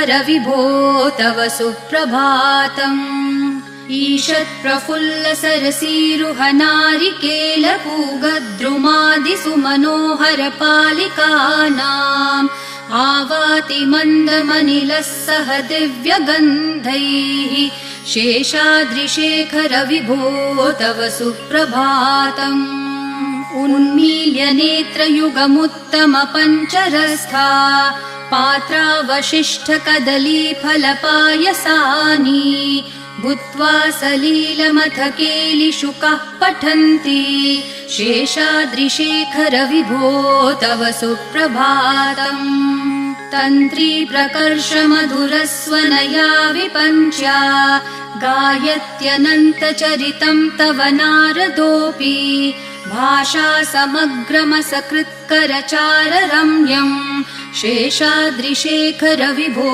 विभो तव सुप्रभातम्। ईषत्प्रफुल्लसरसीरुहनारिकेलपूगद्रुमादिसुमनोहरपालिकानाम् आवाति मन्दमनिलः सह दिव्यगन्धैः। शेषाद्रिशेखर विभो तव सुप्रभातम्। उन्मील्य नेत्रयुगमुत्तमपञ्चरस्था पात्रावशिष्टकदलीफलपायसानि भूत्वा सलीलमथकेलिशुकाः पठन्ति। शेषाद्रिशेखर विभो तव सुप्रभातम्। तन्त्री प्रकर्षमधुरस्वनया विपञ्च्या गायत्यनन्तचरितं तव नारदोऽपि भाषा समग्रमसकृत्करचाररम्यम्। शेषाद्रिशेखर विभो